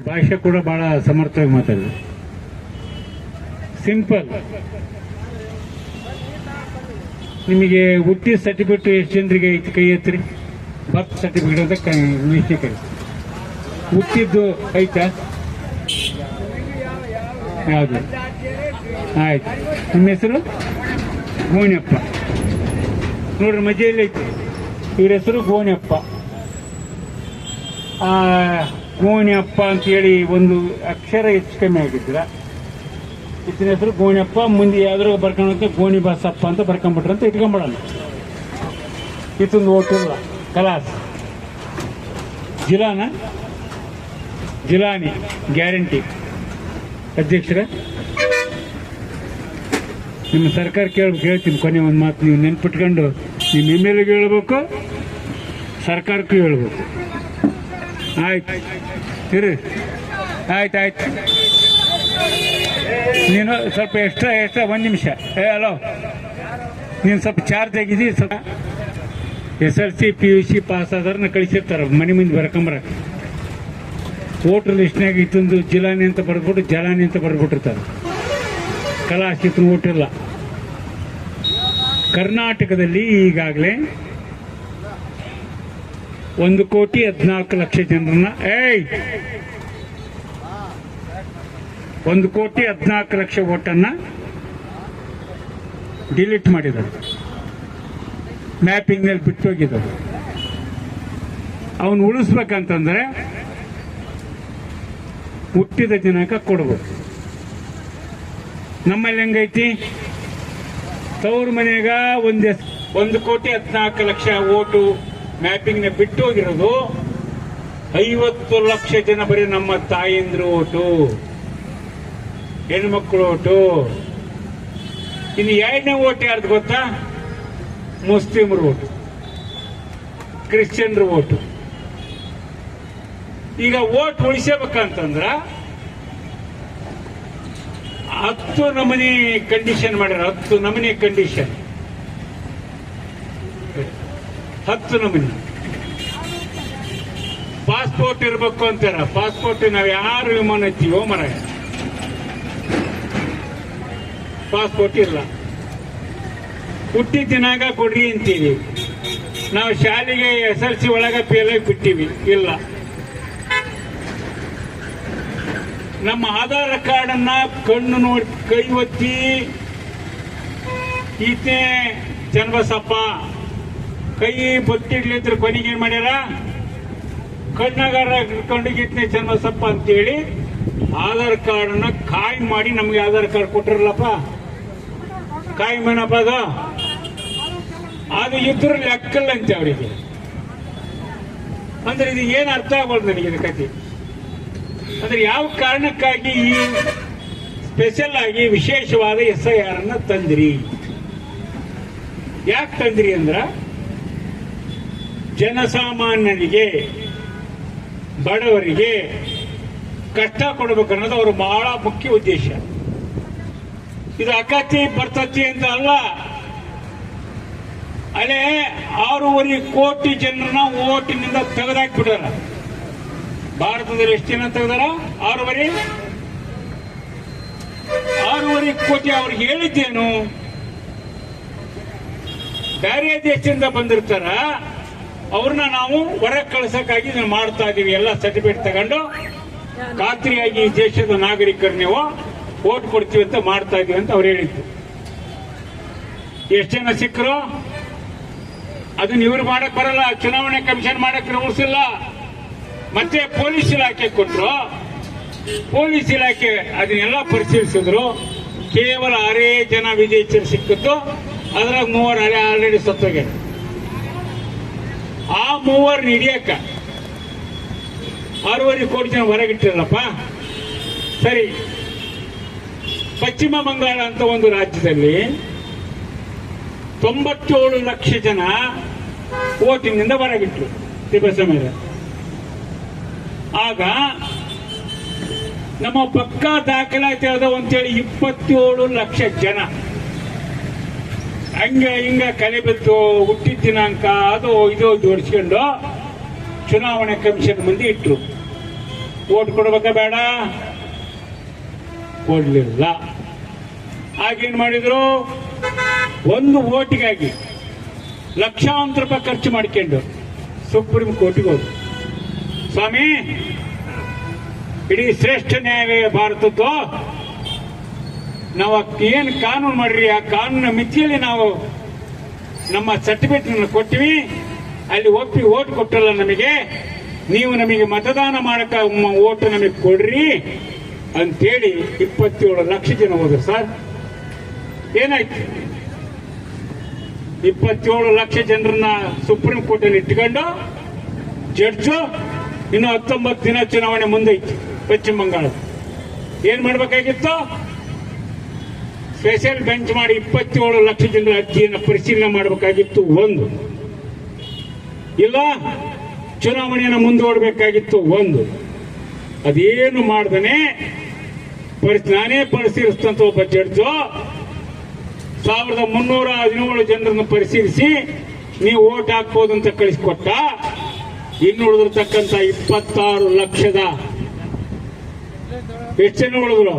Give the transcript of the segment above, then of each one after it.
ಭಾಷೆ ಕೂಡ ಬಹಳ ಸಮರ್ಥವಾಗಿ ಮಾತಾಡಿದ್ರು. ಸಿಂಪಲ್. ನಿಮಗೆ ಹುಟ್ಟಿ ಸರ್ಟಿಫಿಕೇಟ್ ಎಷ್ಟು ಜನರಿಗೆ ಐತಿ? ಕೈ ಎತ್ತಿರಿ. ಬರ್ತ್ ಸರ್ಟಿಫಿಕೇಟ್ ಅಂತ ಮಿಸ್ಟೇಕ್ ಐತಿ. ಹುಟ್ಟಿದ್ದು ಐತಾ? ಯಾವುದು? ಆಯ್ತು. ನಿಮ್ಮ ಹೆಸರು ಗೋಣಿಯಪ್ಪ. ನೋಡ್ರಿ ಮಜೆಯಲ್ಲಿ ಐತಿ. ಇವ್ರ ಹೆಸರು ಗೋಣಿಯಪ್ಪ. ಗೋಣಿಯಪ್ಪ ಅಂತೇಳಿ ಒಂದು ಅಕ್ಷರ ಹೆಚ್ಚು ಕಮ್ಮಿ ಆಗಿದ್ರ. ಇತ್ತಿನ ಹೆಸರು ಗೋಣಿಯಪ್ಪ. ಮುಂದೆ ಯಾವ್ದಾರು ಬರ್ಕೊಂಡಂತೆ ಗೋಣಿ ಬಸಪ್ಪ ಅಂತ ಬರ್ಕೊಂಡ್ಬಿಟ್ರೆ ಅಂತ ಇಟ್ಕೊಂಡ್ಬಿಡೋಣ. ಇತ್ತೊಂದು ಓಟಿಲ್ಲ. ಕಲಾಸ್ ಜಿಲಾನ ಜಿಲಾನಿ ಗ್ಯಾರಂಟಿ. ಅಧ್ಯಕ್ಷರ, ನಿಮ್ಮ ಸರ್ಕಾರ ಹೇಳ್ತೀನಿ ಕೊನೆ ಒಂದು ಮಾತು. ನೀವು ನೆನ್ಪಿಟ್ಕೊಂಡು ನಿಮ್ಮ ಎಮ್ಮೆಲ್ಲೆಗೂ ಹೇಳ್ಬೇಕು, ಸರ್ಕಾರಕ್ಕೂ ಹೇಳ್ಬೇಕು. ಆಯ್ತು ಇರಿ. ಆಯ್ತು. ನೀನು ಸ್ವಲ್ಪ ಎಕ್ಸ್ಟ್ರಾ ಒಂದು ನಿಮಿಷ. ಹಲೋ, ನೀನು ಸ್ವಲ್ಪ ಚಾರ್ಜ್ ಆಗಿದ್ದಿ. ಸ್ವಲ್ಪ SLC PUC ಪಾಸ್ ಆದ್ರನ್ನ ಕಳಿಸಿರ್ತಾರ ಮನೆ ಮುಂದೆ ಬರ್ಕೊಂಬರಕ್ಕೆ. ವೋಟರ್ ಲಿಸ್ಟ್ನಾಗ ಇತ್ತೊಂದು ಜಿಲಾನಿ ಅಂತ ಬರೆದ್ಬಿಟ್ಟು ಜಲಾನಿ ಅಂತ ಬರೆದ್ಬಿಟ್ಟಿರ್ತಾರೆ. ಕಲಾಸ್ ಇತ್ತು ಓಟಿಲ್ಲ. ಕರ್ನಾಟಕದಲ್ಲಿ ಈಗಾಗಲೇ 1,14,00,000 ಜನರನ್ನ 1,14,00,000 ಓಟನ್ನ ಡಿಲೀಟ್ ಮಾಡಿದ್ದಾರೆ. ಮ್ಯಾಪಿಂಗ್ನಲ್ಲಿ ಬಿಟ್ಟು ಹೋಗಿದ್ದಾರೆ. ಅವನು ಉಳಿಸ್ಬೇಕಂತಂದ್ರೆ ಹುಟ್ಟಿದ ದಿನಾಂಕ ಕೊಡ್ಬೇಕು. ನಮ್ಮಲ್ಲಿ ಹೆಂಗೈತಿ? ತವ್ರ ಮನೆಯಾಗ 1,14,00,000 ಓಟು ಮ್ಯಾಪಿಂಗ್ನ ಬಿಟ್ಟು ಹೋಗಿರೋದು. 50 ಲಕ್ಷ ಜನ ಬರೀ ನಮ್ಮ ತಾಯಂದ್ರು ಓಟು, ಹೆಣ್ಮಕ್ಳು ಓಟು. ಇನ್ನು ಎರಡನೇ ಓಟ್ ಯಾರ್ದು ಗೊತ್ತಾ? ಮುಸ್ಲಿಮರ ಓಟು, ಕ್ರಿಶ್ಚಿಯನ್ರ ಓಟು. ಈಗ ಓಟ್ ಉಳಿಸಬೇಕಂತಂದ್ರ 10 ನಮೂನಿ ಕಂಡೀಷನ್ ಮಾಡ್ಯಾರ. 10 ನಮೂನಿ ಕಂಡೀಷನ್. 10 ನಮೂನಿ. ಪಾಸ್ಪೋರ್ಟ್ ಇರ್ಬೇಕು ಅಂತಾರ. ಪಾಸ್ಪೋರ್ಟ್ ನಾವ್ ಯಾರು ವಿಮಾನ ಹತ್ತೀವೋ ಮರ, ಪಾಸ್ಪೋರ್ಟ್ ಇಲ್ಲ. ಹುಟ್ಟಿದ ದಿನಾಗ ಕೊಡ್ರಿ ಅಂತೀವಿ. ನಾವು ಶಾಲೆಗೆ SLC ಒಳಗ ಪೇಲಾಗಿ ಬಿಟ್ಟಿವಿ. ಇಲ್ಲ. ನಮ್ಮ ಆಧಾರ್ ಕಾರ್ಡ್ ಅನ್ನ ಕಣ್ಣು ನೋಡಿ ಕೈ ಒತ್ತಿ ಈತನೇ ಚನ್ನಬಸಪ್ಪ ಕೈ ಬೊತ್ತಿಡ್ಲಿದ್ರ ಕೊನೆಗೆ ಏನ್ ಮಾಡ್ಯಾರ? ಕಣ್ಣಾಗಾರ ಇಟ್ಕೊಂಡು ಈತನೇ ಚನ್ನಬಸಪ್ಪ ಅಂತೇಳಿ ಆಧಾರ್ ಕಾರ್ಡ್ ಅನ್ನ ಕಾಯಿ ಮಾಡಿ ನಮ್ಗೆ ಆಧಾರ್ ಕಾರ್ಡ್ ಕೊಟ್ಟಿರಲ್ಲಪ್ಪ. ಕಾಯಿ ಮೇನಪ್ಪ ಅದು ಇದ್ರ ಲೆಕ್ಕಲ್ಲ ಅಂತ ಅವರಿಗೆ. ಅಂದ್ರೆ ಇದು ಏನ್ ಅರ್ಥ ಆಗೋದು ನನಗೆ ಇದು ಕಥೆ. ಅಂದ್ರೆ ಯಾವ ಕಾರಣಕ್ಕಾಗಿ ಈ ಸ್ಪೆಷಲ್ ಆಗಿ ವಿಶೇಷವಾದ SIR ಅನ್ನ ತಂದ್ರಿ? ಯಾಕೆ ತಂದ್ರಿ ಅಂದ್ರ ಜನಸಾಮಾನ್ಯರಿಗೆ, ಬಡವರಿಗೆ ಕಷ್ಟ ಕೊಡಬೇಕನ್ನೋದು ಅವ್ರ ಬಹಳ ಮುಖ್ಯ ಉದ್ದೇಶ. ಇದು ಅಕತಿ ಬರ್ತತಿ ಅಂತ ಅಲ್ಲ. ಅಲ್ಲೇ 6.5 ಕೋಟಿ ಜನರನ್ನ ಓಟಿನಿಂದ ತೆಗೆದಾಕ್ಬಿಟ್ಟಾರ. ಭಾರತದಲ್ಲಿ ಎಷ್ಟು ಜನ ತೆಗೆದಾರ? 6.5 ಕೋಟಿ. ಅವ್ರಿಗೆ ಹೇಳಿದ್ದೇನು? ಬೇರೆ ದೇಶದಿಂದ ಬಂದಿರ್ತಾರ, ಅವ್ರನ್ನ ನಾವು ಹೊರಗೆ ಕಳ್ಸಕ್ಕಾಗಿ ಮಾಡ್ತಾ ಇದೀವಿ. ಎಲ್ಲ ಸರ್ಟಿಫಿಕೇಟ್ ತಗೊಂಡು ಖಾತ್ರಿಯಾಗಿ ಈ ದೇಶದ ನಾಗರಿಕರು ನೀವು ಓಟ್ ಕೊಡ್ತೀವಿ ಅಂತ ಮಾಡ್ತಾ ಇದೀವಿ ಅಂತ ಅವ್ರು ಹೇಳಿದ್ದು. ಎಷ್ಟು ಜನ ಸಿಕ್ಕರು? ಅದನ್ನ ಇವ್ರು ಮಾಡಕ್ ಬರಲ್ಲ. ಚುನಾವಣೆ ಕಮಿಷನ್ ಮಾಡಕ್ ರೂಲ್ಸ್ ಇಲ್ಲ. ಮತ್ತೆ ಪೊಲೀಸ್ ಇಲಾಖೆ ಕೊಟ್ಟರು. ಪೊಲೀಸ್ ಇಲಾಖೆ ಅದನ್ನೆಲ್ಲ ಪರಿಶೀಲಿಸಿದ್ರು. ಕೇವಲ 6 ಜನ ವಿಜೇತರು ಸಿಕ್ಕಿತ್ತು. ಅದ್ರಾಗ 3 ಆಲ್ರೆಡಿ ಸತ್ತೋಗ್ಯಾರ. ಆ 3 ಹಿಡಿಯಕ್ಕ 6.5 ಕೋಟಿ ಜನ ಹೊರಗಿಟ್ಟಿರಲ್ಲಪ್ಪ. ಸರಿ, ಪಶ್ಚಿಮ ಬಂಗಾಳ ಅಂತ ಒಂದು ರಾಜ್ಯದಲ್ಲಿ 97 ಲಕ್ಷ ಜನ ಓಟಿನಿಂದ ಹೊರಗಿಟ್ರು ದಿವಸ ಮೇಲೆ. ಆಗ ನಮ್ಮ ಪಕ್ಕಾ ದಾಖಲಾತಿ ಅದಾವ ಅಂತೇಳಿ 27 ಲಕ್ಷ ಜನ ಹಂಗ ಹಿಂಗ ಕಲೆಬಿತ್ತು ಹುಟ್ಟಿದ ದಿನಾಂಕ ಅದು ಇದು ಜೋಡಿಸ್ಕೊಂಡು ಚುನಾವಣೆ ಕಮಿಷನ್ ಮುಂದೆ ಇಟ್ರು. ಓಟ್ ಕೊಡ್ಬೇಕಾ ಬೇಡ? ಕೊಡ್ಲಿಲ್ಲ. ಆಗೇನ್ ಮಾಡಿದ್ರು? ಒಂದು ಓಟಿಗಾಗಿ ಲಕ್ಷಾಂತರ ರೂಪಾಯಿ ಖರ್ಚು ಮಾಡ್ಕೊಂಡು ಸುಪ್ರೀಂ ಕೋರ್ಟ್ಗೆ ಹೋದ್ರು. ಸ್ವಾಮಿ, ಇಡೀ ಶ್ರೇಷ್ಠ ನ್ಯಾಯಾಲಯ ಭಾರತದ್ದು, ನಾವು ಏನು ಕಾನೂನು ಮಾಡ್ರಿ, ಆ ಕಾನೂನಿನ ಮಿತಿಯಲ್ಲಿ ನಾವು ನಮ್ಮ ಸರ್ಟಿಫಿಕೇಟ್ ಕೊಟ್ಟಿವಿ, ಅಲ್ಲಿ ಒಪ್ಪಿ ಓಟ್ ಕೊಟ್ಟಲ್ಲ ನಮಗೆ, ನೀವು ನಮಗೆ ಮತದಾನ ಮಾಡಕ ಓಟ್ ನಮಗೆ ಕೊಡ್ರಿ ಅಂತೇಳಿ 27 ಲಕ್ಷ ಜನ ಹೋದ್ರು. ಸರ್ ಏನಾಯ್ತು? 27 ಲಕ್ಷ ಜನರನ್ನ ಸುಪ್ರೀಂ ಕೋರ್ಟ್ ಅಲ್ಲಿ ಇಟ್ಕೊಂಡು ಜಡ್ಜು ಇನ್ನು 19 ದಿನ ಚುನಾವಣೆ ಮುಂದೈತಿ ಪಶ್ಚಿಮ ಬಂಗಾಳ. ಏನ್ ಮಾಡ್ಬೇಕಾಗಿತ್ತು? ಸ್ಪೆಷಲ್ ಬೆಂಚ್ ಮಾಡಿ 27 ಲಕ್ಷ ಜನರ ಅರ್ಜಿಯನ್ನು ಪರಿಶೀಲನೆ ಮಾಡಬೇಕಾಗಿತ್ತು. ಒಂದು ಇಲ್ಲ ಚುನಾವಣೆಯನ್ನು ಮುಂದೂಡಬೇಕಾಗಿತ್ತು. ಒಂದು ಅದೇನು ಮಾಡ್ದನೆ ನಾನೇ ಪರಿಶೀಲಿಸಿದಂತ ಒಬ್ಬ ಜಡ್ಜು 1317 ಜನರನ್ನು ಪರಿಶೀಲಿಸಿ ನೀವು ಓಟ್ ಹಾಕ್ಬೋದು ಅಂತ ಕಳಿಸಿಕೊಟ್ಟ. ಇನ್ನು ಉಳಿದಿರ್ತಕ್ಕಂಥ 26 ಲಕ್ಷದ ಎಷ್ಟು ಜನ ಉಳಿದ್ರು?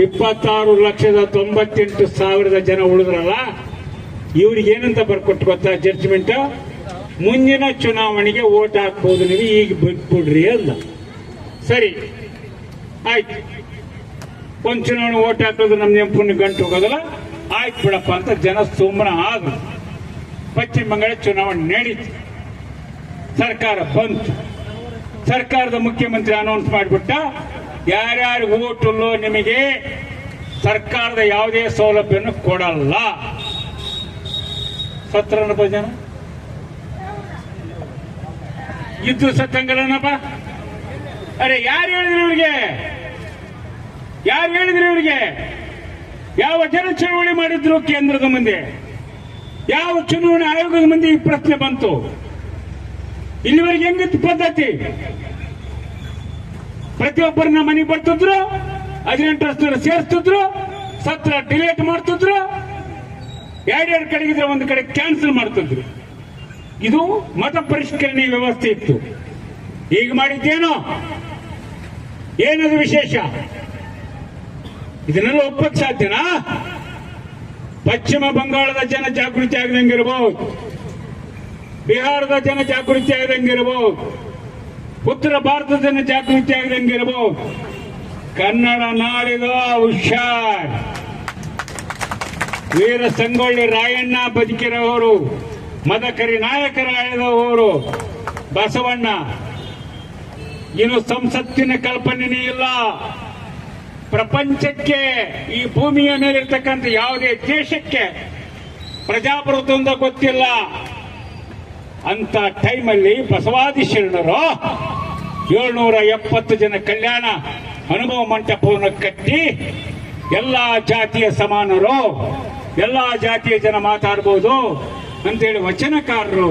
26,98,000 ಜನ ಉಳಿದ್ರಲ್ಲ, ಇವ್ರಿಗೆ ಏನಂತ ಬರ್ಕೊಟ್ಟು ಗೊತ್ತಾ ಜಡ್ಜ್ಮೆಂಟ್? ಮುಂದಿನ ಚುನಾವಣೆಗೆ ಓಟ್ ಹಾಕ್ಬೋದು, ನೀವು ಈಗ ಬಿಟ್ಬಿಡ್ರಿ ಅಂದ. ಸರಿ ಆಯ್ತು, ಒಂದ್ ಚುನಾವಣೆ ಓಟ್ ಹಾಕೋದು ನಮ್ಮ ನೆನಪನ್ನು ಗಂಟು ಹೋಗೋದಲ್ಲ, ಆಯ್ತು ಬಿಡಪ್ಪ ಅಂತ ಜನ ಸುಮ್ಮನ ಆದ್ರು. ಪಶ್ಚಿಮ ಬಂಗಾಳ ಚುನಾವಣೆ ನಡೀತು, ಸರ್ಕಾರ ಬಂತು. ಸರ್ಕಾರದ ಮುಖ್ಯಮಂತ್ರಿ ಅನೌನ್ಸ್ ಮಾಡಿಬಿಟ್ಟ, ಯಾರ್ಯಾರು ಓಟಲ್ಲೋ ನಿಮಗೆ ಸರ್ಕಾರದ ಯಾವುದೇ ಸೌಲಭ್ಯವನ್ನು ಕೊಡಲ್ಲ. 17 ಜನ ಇದ್ದು ಸತ್ತಂಗಲ್ಲನಪ್ಪ. ಅರೆ ಯಾರು ಹೇಳಿದ್ರಿ ಇವ್ರಿಗೆ? ಯಾರು ಹೇಳಿದ್ರಿ ಇವ್ರಿಗೆ? ಯಾವ ಜನ ಚಳವಳಿ ಮಾಡಿದ್ರು ಕೇಂದ್ರದ ಮುಂದೆ? ಯಾವ ಚುನಾವಣಾ ಆಯೋಗದ ಮುಂದೆ ಈ ಪ್ರಶ್ನೆ ಬಂತು? ಇಲ್ಲಿವರೆಗೆ ಹೆಂಗಿತ್ತು ಪದ್ಧತಿ? ಪ್ರತಿಯೊಬ್ಬರನ್ನ ಮನೆಗೆ ಬರ್ತಿದ್ರು, 18 ವರ್ಷದವರು ಸೇರಿಸ್ತಿದ್ರು, ಸತ್ರ ಡಿಲೇಟ್ ಮಾಡ್ತಿದ್ರು, ಎರಡೆರಡು ಕಡೆಗಿದ್ರೆ ಒಂದು ಕಡೆ ಕ್ಯಾನ್ಸಲ್ ಮಾಡ್ತಿದ್ರು. ಇದು ಮತ ಪರಿಷ್ಕರಣೆ ವ್ಯವಸ್ಥೆ ಇತ್ತು. ಈಗ ಮಾಡಿದ್ದೇನೋ? ಏನದು ವಿಶೇಷ? ಇದನ್ನೆಲ್ಲ ಒಪ್ಪಕ್ಕೆ ಸಾಧ್ಯನಾ? ಪಶ್ಚಿಮ ಬಂಗಾಳದ ಜನ ಜಾಗೃತಿ ಆಗದಂಗಿರಬಹುದು, ಬಿಹಾರದ ಜನ ಜಾಗೃತಿ ಆಗದಂಗಿರಬಹುದು, ಉತ್ತರ ಭಾರತದ ಜನ ಜಾಗೃತಿ ಆಗದಂಗಿರಬಹುದು. ಕನ್ನಡ ನಾಡಿದ ಹುಷಾರ್. ವೀರ ಸಂಗೊಳ್ಳಿ ರಾಯಣ್ಣ ಬದುಕಿರೋರು, ಮದಕರಿ ನಾಯಕರಾದವರು, ಬಸವಣ್ಣ. ಇನ್ನು ಸಂಸತ್ತಿನ ಕಲ್ಪನೆನೇ ಇಲ್ಲ. ಪ್ರಪಂಚಕ್ಕೆ, ಈ ಭೂಮಿಯ ಮೇಲಿರ್ತಕ್ಕಂಥ ಯಾವುದೇ ದೇಶಕ್ಕೆ ಪ್ರಜಾಪ್ರಭುತ್ವ ಗೊತ್ತಿಲ್ಲ. ಅಂತ ಟೈಮಲ್ಲಿ ಬಸವಾದಿ ಶರಣರು 770 ಜನ ಕಲ್ಯಾಣ ಅನುಭವ ಮಂಟಪವನ್ನು ಕಟ್ಟಿ ಎಲ್ಲಾ ಜಾತಿಯ ಸಮಾನರು, ಎಲ್ಲಾ ಜಾತಿಯ ಜನ ಮಾತಾಡ್ಬೋದು ಅಂತೇಳಿ ವಚನಕಾರರು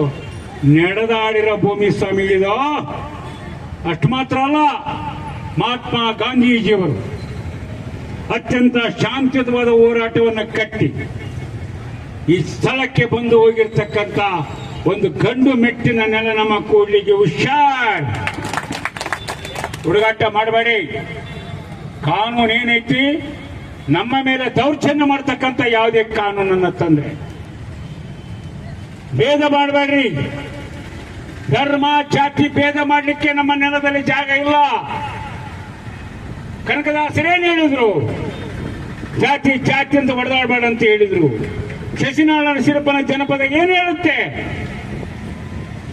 ನಡೆದಾಡಿರೋ ಭೂಮಿ ಸ್ವಾಮಿ ಇದು. ಅಷ್ಟು ಮಾತ್ರ ಅಲ್ಲ, ಮಹಾತ್ಮ ಗಾಂಧೀಜಿಯವರು ಅತ್ಯಂತ ಶಾಂತಿಯುತವಾದ ಹೋರಾಟವನ್ನು ಕಟ್ಟಿ ಈ ಸ್ಥಳಕ್ಕೆ ಬಂದು ಹೋಗಿರ್ತಕ್ಕಂಥ ಒಂದು ಗಂಡು ಮೆಟ್ಟಿನ ನೆಲ ನಮ್ಮ ಕೂಡ್ಲಿಗೆ. ಹುಷಾರ್, ಹುಡುಗಾಟ ಮಾಡಬೇಡಿ. ಕಾನೂನು ಏನೈತಿ? ನಮ್ಮ ಮೇಲೆ ದೌರ್ಜನ್ಯ ಮಾಡ್ತಕ್ಕಂಥ ಯಾವುದೇ ಕಾನೂನನ್ನ ತಂದ್ರೆ ಭೇದ ಮಾಡಬೇಡ್ರಿ. ಧರ್ಮ ಜಾತಿ ಭೇದ ಮಾಡಲಿಕ್ಕೆ ನಮ್ಮ ನೆಲದಲ್ಲಿ ಜಾಗ ಇಲ್ಲ. ಕನಕದಾಸರೇನು ಹೇಳಿದ್ರು? ಜಾತಿ ಜಾತಿ ಅಂತ ಹೊಡೆದಾಡಬೇಡ ಅಂತ ಹೇಳಿದ್ರು. ಶಶಿನಾಳ ನರಸಿಂಹಪ್ಪನ ಜನಪದ ಏನು ಹೇಳುತ್ತೆ?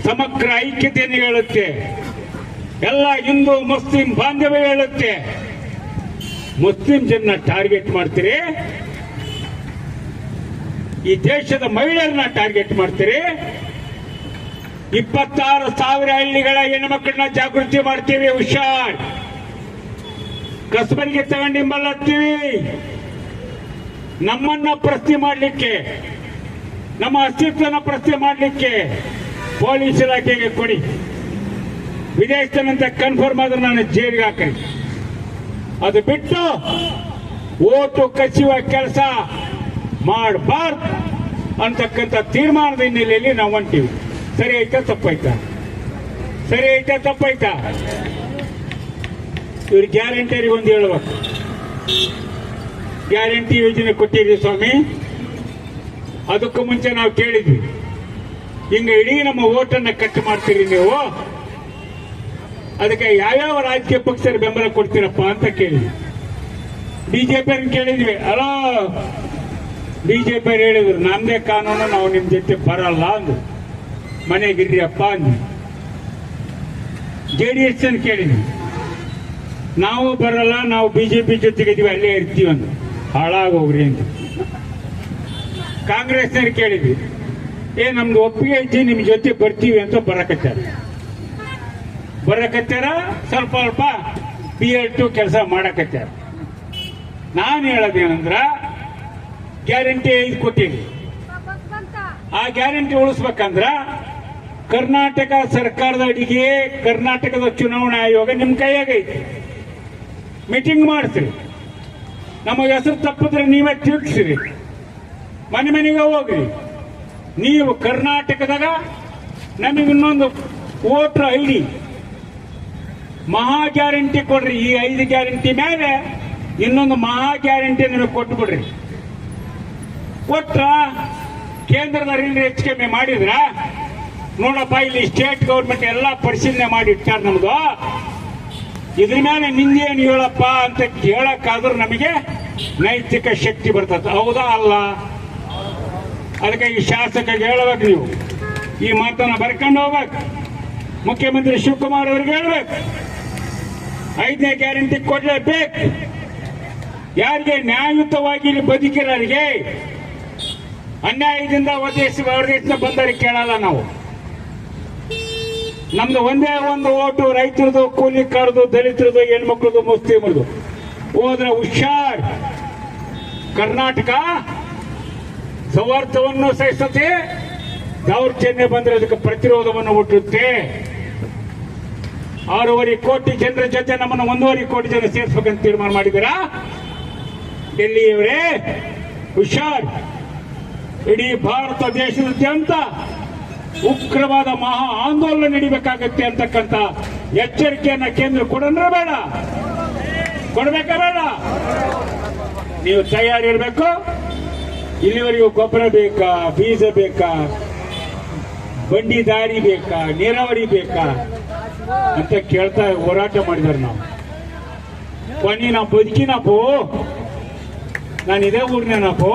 ಸಮಗ್ರ ಐಕ್ಯತೆಯನ್ನು ಹೇಳುತ್ತೆ. ಎಲ್ಲ ಹಿಂದೂ ಮುಸ್ಲಿಂ ಬಾಂಧವ್ಯ ಹೇಳುತ್ತೆ. ಮುಸ್ಲಿಂ ಜನ ಟಾರ್ಗೆಟ್ ಮಾಡ್ತೀರಿ, ಈ ದೇಶದ ಮಹಿಳೆಯರನ್ನ ಟಾರ್ಗೆಟ್ ಮಾಡ್ತೀರಿ. 26,000 ಹಳ್ಳಿಗಳ ಹೆಣ್ಮಕ್ಳನ್ನ ಜಾಗೃತಿ ಮಾಡ್ತೀವಿ. ಹುಷಾರ್. ಕಸಬರಿಗೆ ತಗೊಂಡು ಹಿಂಬಲ್ಲತ್ತೀವಿ. ನಮ್ಮನ್ನ ಪ್ರಶ್ನೆ ಮಾಡಲಿಕ್ಕೆ, ನಮ್ಮ ಅಸ್ತಿತ್ವನ ಪ್ರಶ್ನೆ ಮಾಡಲಿಕ್ಕೆ ಪೊಲೀಸ್ ಇಲಾಖೆಗೆ ಕೊಡಿ. ವಿದೇಶದಂತ ಕನ್ಫರ್ಮ್ ಆದ್ರೆ ನಾನು ಜೈಲಿಗೆ ಹಾಕಿ. ಅದು ಬಿಟ್ಟು ಓಟು ಕಚ್ಚುವ ಕೆಲಸ ಮಾಡಬಾರ್ದು ಅಂತಕ್ಕಂಥ ತೀರ್ಮಾನದ ಹಿನ್ನೆಲೆಯಲ್ಲಿ ನಾವು ಹೊಂಟೀವಿ. ಸರಿ ಐತಾ ತಪ್ಪಾಯ್ತಾ? ಸರಿ ಐತಾ ತಪ್ಪಾಯ್ತಾ? ಇವ್ರ ಗ್ಯಾರಂಟಿಯರಿಗೆ ಒಂದು ಹೇಳ್ಬೇಕು. ಗ್ಯಾರಂಟಿ ಯೋಜನೆ ಕೊಟ್ಟಿದ್ವಿ ಸ್ವಾಮಿ, ಅದಕ್ಕೂ ಮುಂಚೆ ನಾವು ಕೇಳಿದ್ವಿ, ಹಿಂಗ ಇಡೀ ನಮ್ಮ ಓಟನ್ನ ಕಟ್ ಮಾಡ್ತೀರಿ ನೀವು, ಅದಕ್ಕೆ ಯಾವ್ಯಾವ ರಾಜಕೀಯ ಪಕ್ಷದ ಬೆಂಬಲ ಕೊಡ್ತೀರಪ್ಪ ಅಂತ ಕೇಳಿದ್ವಿ. ಬಿಜೆಪಿಯವ್ರನ್ನ ಕೇಳಿದ್ವಿ. ಅಲೋ, ಬಿಜೆಪಿಯವ್ರು ಹೇಳಿದ್ರು ನಮ್ದೇ ಕಾನೂನು, ನಾವು ನಿಮ್ ಜೊತೆ ಬರಲ್ಲ ಅಂದ್ರು, ಮನೆಗಿರ್ರಿಯಪ್ಪ ಅಂದ್ವಿ. JDS ಅನ್ನು ಕೇಳಿದ್ವಿ, ನಾವು ಬರಲ್ಲ, ನಾವು ಬಿಜೆಪಿ ಜೊತೆಗಿದ್ವಿ, ಅಲ್ಲೇ ಇರ್ತೀವಿ ಅಂದ್ರು, ಹಾಳಾಗೋಗ್ರಿ ಅಂತ. ಕಾಂಗ್ರೆಸ್ನವ್ರು ಕೇಳಿದ್ವಿ, ನಮ್ದು ಒಪ್ಪಿಗೆ ಐತಿ, ನಿಮ್ ಜೊತೆ ಬರ್ತೀವಿ ಅಂತ ಬರಕತ್ತಾರ. ಸ್ವಲ್ಪ ಸ್ವಲ್ಪ PL2 ಕೆಲಸ ಮಾಡಕತ್ತಾರ. ನಾನು ಹೇಳೋದೇನಂದ್ರ, ಗ್ಯಾರಂಟಿ 5 ಕೊಟ್ಟಿವಿ, ಆ ಗ್ಯಾರಂಟಿ ಉಳಿಸ್ಬೇಕಂದ್ರ ಕರ್ನಾಟಕ ಸರ್ಕಾರದ ಅಡಿಗೆ ಕರ್ನಾಟಕದ ಚುನಾವಣಾ ಆಯೋಗ ನಿಮ್ ಕೈಯಾಗೈತಿ. ಮೀಟಿಂಗ್ ಮಾಡಿಸ್ರಿ, ನಮಗೆ ಹೆಸರು ತಪ್ಪಿದ್ರೆ ನೀವೇ ತಿಳ್ಸಿರಿ, ಮನೆ ಮನೆಗೆ ಹೋಗ್ರಿ. ನೀವು ಕರ್ನಾಟಕದಾಗ ನಮಗೆ ಇನ್ನೊಂದು ವೋಟರ್ ID ಮಹಾ ಗ್ಯಾರಂಟಿ ಕೊಡ್ರಿ. ಈ 5 ಗ್ಯಾರಂಟಿ ಮೇಲೆ ಇನ್ನೊಂದು ಮಹಾ ಗ್ಯಾರಂಟಿ ನಿಮಗೆ ಕೊಟ್ಟು ಬಿಡ್ರಿ. ಕೊಟ್ರ ಕೇಂದ್ರದಲ್ಲಿ ಹೆಚ್ಚು ಕಮ್ಮಿ ಮಾಡಿದ್ರ ನೋಡಪ್ಪ, ಇಲ್ಲಿ ಸ್ಟೇಟ್ ಗೌರ್ಮೆಂಟ್ ಎಲ್ಲ ಪರಿಶೀಲನೆ ಮಾಡಿ ಇಟ್ಟಾರ. ನಮ್ದು ಇದ್ರ ಮೇಲೆ ನಿಂದೇನು ಹೇಳಪ್ಪ ಅಂತ ಕೇಳಕ್ಕಾದ್ರೂ ನಮಗೆ ನೈತಿಕ ಶಕ್ತಿ ಬರ್ತದೆ. ಹೌದಾ ಅಲ್ಲ? ಅದಕ್ಕೆ ಈ ಶಾಸಕರಿಗೆ ಹೇಳ್ಬೇಕು, ನೀವು ಈ ಮಾತನ್ನ ಬರ್ಕೊಂಡು ಹೋಗ್ಬೇಕು. ಮುಖ್ಯಮಂತ್ರಿ ಶಿವಕುಮಾರ್ ಅವ್ರಿಗೆ ಹೇಳ್ಬೇಕು, 5ನೇ ಗ್ಯಾರಂಟಿ ಕೊಡ್ಲೇಬೇಕು. ಯಾರಿಗೆ ನ್ಯಾಯಯುತವಾಗಿ ಇಲ್ಲಿ ಬದುಕಿರೋರಿಗೆ, ಅನ್ಯಾಯದಿಂದ ಹೊರದೇಶದಿಂದ ಬಂದವರಿಗೆ ಕೇಳಲ್ಲ ನಾವು. ನಮ್ದು ಒಂದೇ ಒಂದು ಓಟು ರೈತರದು, ಕೂಲಿಕಾರದು, ದಲಿತರದು, ಹೆಣ್ಮಕ್ಳದು, ಮುಸ್ಲಿಮರದು. ಹೋದ್ರೆ ಹುಷಾರ್, ಕರ್ನಾಟಕ ಸೌಹಾರ್ದವನ್ನು ಸಹಿಸುತ್ತೆ, ದೌರ್ಜನ್ಯ ಬಂದ್ರೆ ಅದಕ್ಕೆ ಪ್ರತಿರೋಧವನ್ನು ಹುಟ್ಟುತ್ತೆ. 6.5 ಕೋಟಿ ಜನರ ಜೊತೆ ನಮ್ಮನ್ನು 1.5 ಕೋಟಿ ಜನ ಸೇರಿಸಬೇಕಂತ ತೀರ್ಮಾನ ಮಾಡಿದ್ದೀರಾ? ಡೆಲ್ಲಿಯವರೇ ಹುಷಾರ್. ಇಡೀ ಭಾರತ ದೇಶದಾದ್ಯಂತ ಉಗ್ರವಾದ ಮಹಾ ಆಂದೋಲನ ನಡೀಬೇಕಾಗತ್ತೆ ಅಂತಕ್ಕಂಥ ಎಚ್ಚರಿಕೆಯನ್ನ ಕೇಂದ್ರ ಕೊಡಂದ್ರೆ ಬೇಡ, ಕೊಡಬೇಕಾ ಬೇಡ? ನೀವು ತಯಾರಿರ್ಬೇಕು. ಇಲ್ಲಿವರೆಗೂ ಗೊಬ್ಬರ ಬೇಕಾ, ಬೀಜ ಬೇಕಾ, ಬಂಡಿ ದಾರಿ ಬೇಕಾ, ನೀರಾವರಿ ಬೇಕಾ ಅಂತ ಕೇಳ್ತಾ ಹೋರಾಟ ಮಾಡಿದಾರೆ. ನಾವು ಕೊನೆ ನಾವು ಬದುಕಿನಪ್ಪು, ನಾನು ಇದೇ ಊರಿನೇನಪ್ಪು,